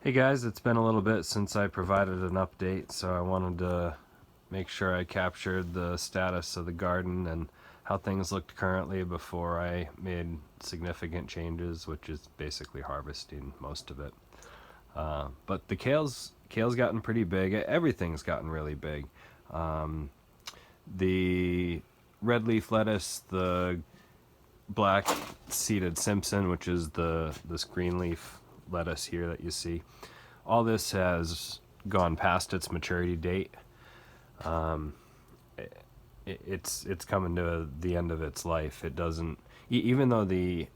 Hey guys, it's been a little bit since I provided an update, so I wanted to make sure I captured the status of the garden and how things looked currently before I made significant changes, which is basically harvesting most of it. But the kale's gotten pretty big. Everything's gotten really big. Um, the red leaf lettuce, the black seeded Simpson, which is this green leaf lettuce here that you see. All this has gone past its maturity date. Um, it's coming to the end of its life. It doesn't, even though the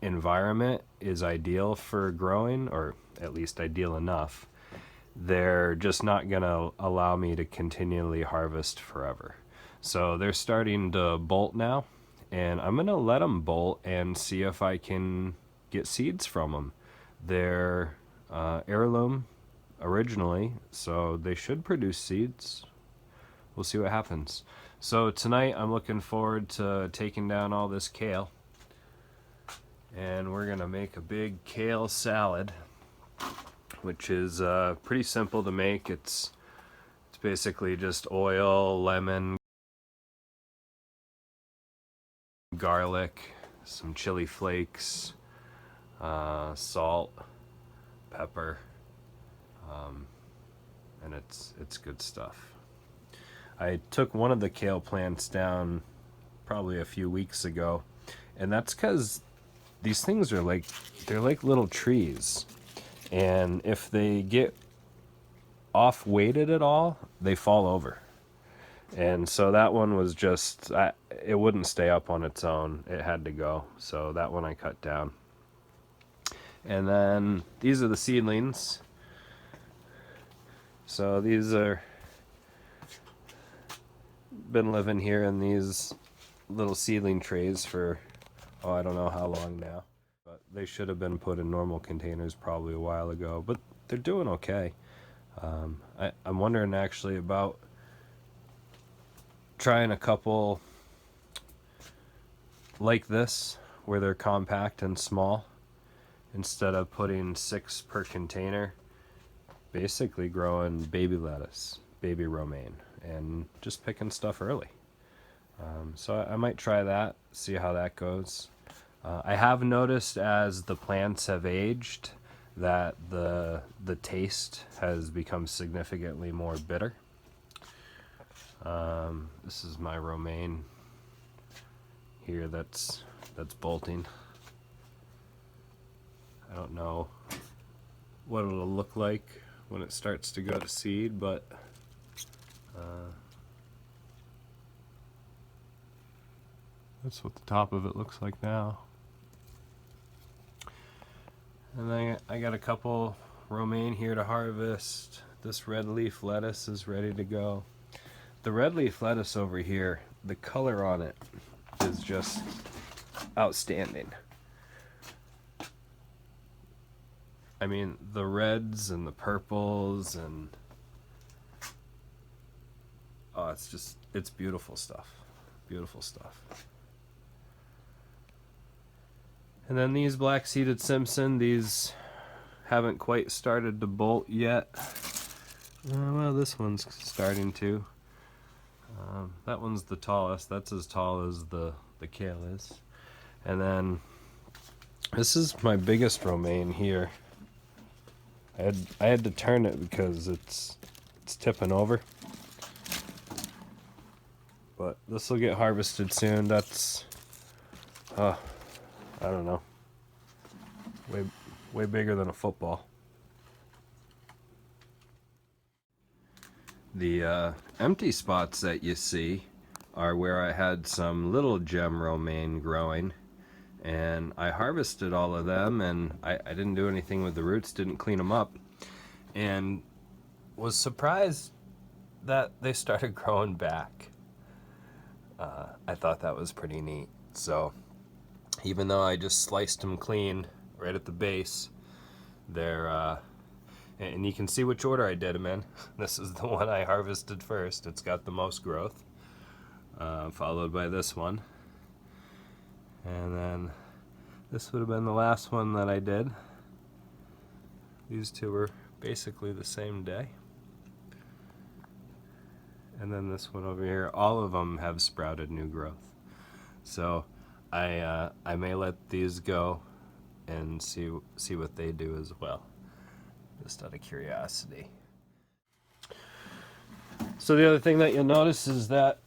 environment is ideal for growing, or at least ideal enough, they're just not going to allow me to continually harvest forever. So they're starting to bolt now, and I'm going to let them bolt and see if I can get seeds from them. They're heirloom originally, so they should produce seeds. We'll see what happens. So tonight I'm looking forward to taking down all this kale, and we're going to make a big kale salad, which is pretty simple to make. It's basically just oil, lemon, garlic, some chili flakes, salt, pepper, and it's good stuff. I took one of the kale plants down probably a few weeks ago, and that's because these things are they're like little trees, and if they get off weighted at all, they fall over. And so that one was just, it wouldn't stay up on its own. It had to go. So that one I cut down. And then these are the seedlings. So these are, been living here in these little seedling trays for, I don't know how long now. But they should have been put in normal containers probably a while ago. But they're doing okay. I'm wondering actually about trying a couple like this where they're compact and small, instead of putting 6 per container, basically growing baby lettuce, baby romaine, and just picking stuff early. So I might try that, see how that goes. I have noticed as the plants have aged that the taste has become significantly more bitter. This is my romaine here that's bolting. I don't know what it'll look like when it starts to go to seed, but that's what the top of it looks like now. And then I got a couple romaine here to harvest. This red leaf lettuce is ready to go. The red leaf lettuce over here, the color on it is just outstanding. I mean, the reds and the purples, and it's beautiful stuff. Beautiful stuff. And then these black seeded Simpson, these haven't quite started to bolt yet. Well, this one's starting to. That one's the tallest. That's as tall as the kale is. And then this is my biggest romaine here. I had to turn it because it's tipping over. But this will get harvested soon. That's I don't know. Way bigger than a football. The empty spots that you see are where I had some little gem romaine growing, and I harvested all of them, and I didn't do anything with the roots, didn't clean them up, and was surprised that they started growing back. I thought that was pretty neat. So even though I just sliced them clean right at the base, they're and you can see which order I did them in. This is the one I harvested first. It's got the most growth, followed by this one, and then this would have been the last one that I did. These two were basically the same day. And then this one over here, all of them have sprouted new growth. So I may let these go and see what they do as well, just out of curiosity. So the other thing that you'll notice is that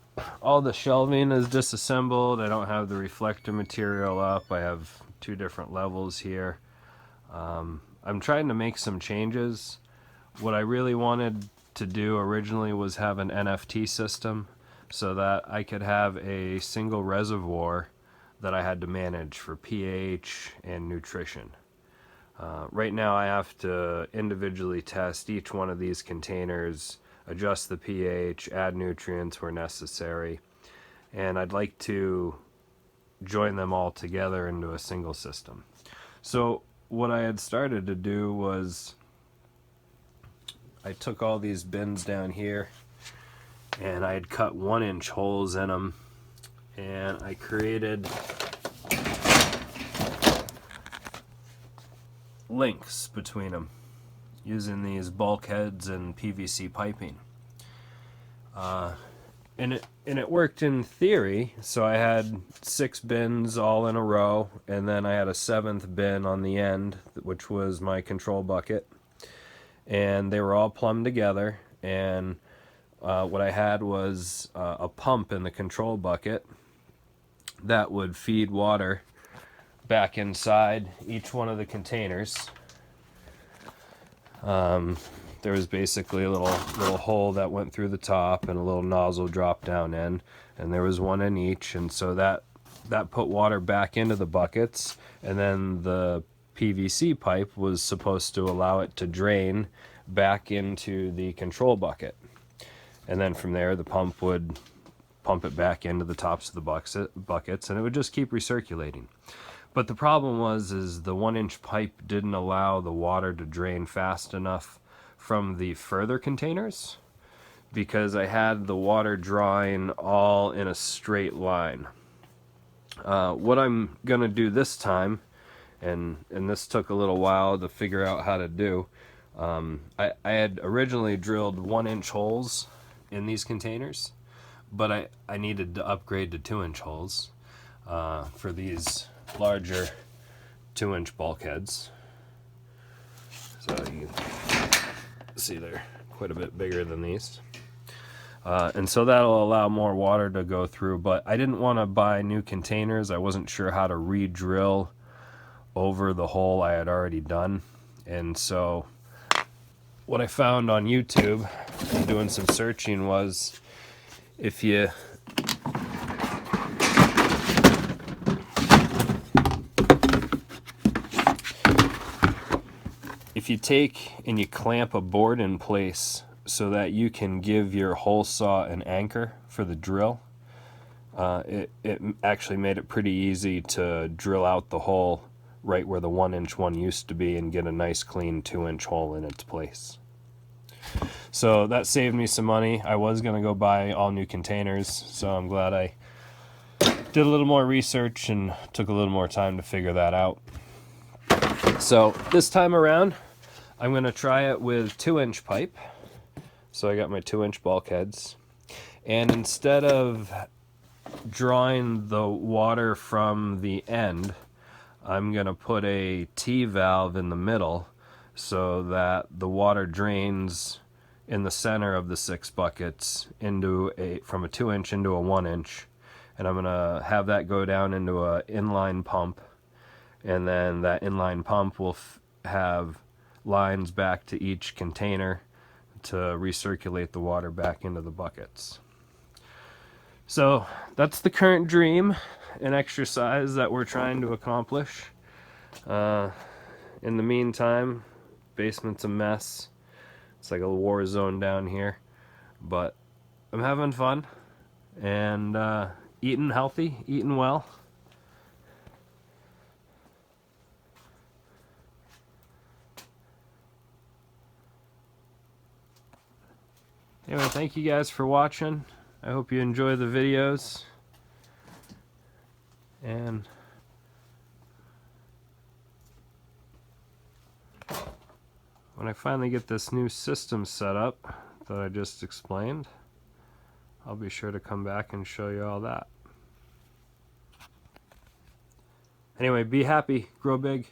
all the shelving is disassembled. I don't have the reflector material up. I have two different levels here. I'm trying to make some changes. What I really wanted to do originally was have an NFT system so that I could have a single reservoir that I had to manage for pH and nutrition. Right now I have to individually test each one of these containers, adjust the pH, add nutrients where necessary, and I'd like to join them all together into a single system. So what I had started to do was I took all these bins down here and I had cut 1-inch holes in them, and I created links between them using these bulkheads and PVC piping. And it worked in theory. So I had 6 bins all in a row, and then I had a 7th bin on the end, which was my control bucket, and they were all plumbed together. And what I had was a pump in the control bucket that would feed water back inside each one of the containers. There was basically a little hole that went through the top and a little nozzle drop down in, and there was one in each, and so that put water back into the buckets, and then the PVC pipe was supposed to allow it to drain back into the control bucket, and then from there the pump would pump it back into the tops of the buckets, and it would just keep recirculating. But the problem was the 1-inch pipe didn't allow the water to drain fast enough from the further containers, because I had the water drawing all in a straight line. What I'm gonna do this time, and this took a little while to figure out how to do, I had originally drilled 1-inch holes in these containers, but I needed to upgrade to 2-inch holes for these larger 2-inch bulkheads. So you can see they're quite a bit bigger than these. And so that'll allow more water to go through, but I didn't want to buy new containers. I wasn't sure how to re-drill over the hole I had already done. And so what I found on YouTube and doing some searching was if you take and you clamp a board in place so that you can give your hole saw an anchor for the drill, it actually made it pretty easy to drill out the hole right where the 1-inch one used to be and get a nice clean 2-inch hole in its place. So that saved me some money. I was going to go buy all new containers, so I'm glad I did a little more research and took a little more time to figure that out. So this time around, I'm going to try it with 2-inch pipe. So I got my 2-inch bulkheads, and instead of drawing the water from the end, I'm going to put a T-valve in the middle so that the water drains in the center of the 6 buckets from a 2-inch into a 1-inch, and I'm going to have that go down into an inline pump, and then that inline pump will have lines back to each container to recirculate the water back into the buckets. So that's the current dream and exercise that we're trying to accomplish. In the meantime, basement's a mess. It's like a war zone down here, but I'm having fun and eating healthy, eating well. Anyway, thank you guys for watching. I hope you enjoy the videos. And when I finally get this new system set up that I just explained, I'll be sure to come back and show you all that. Anyway, be happy, grow big.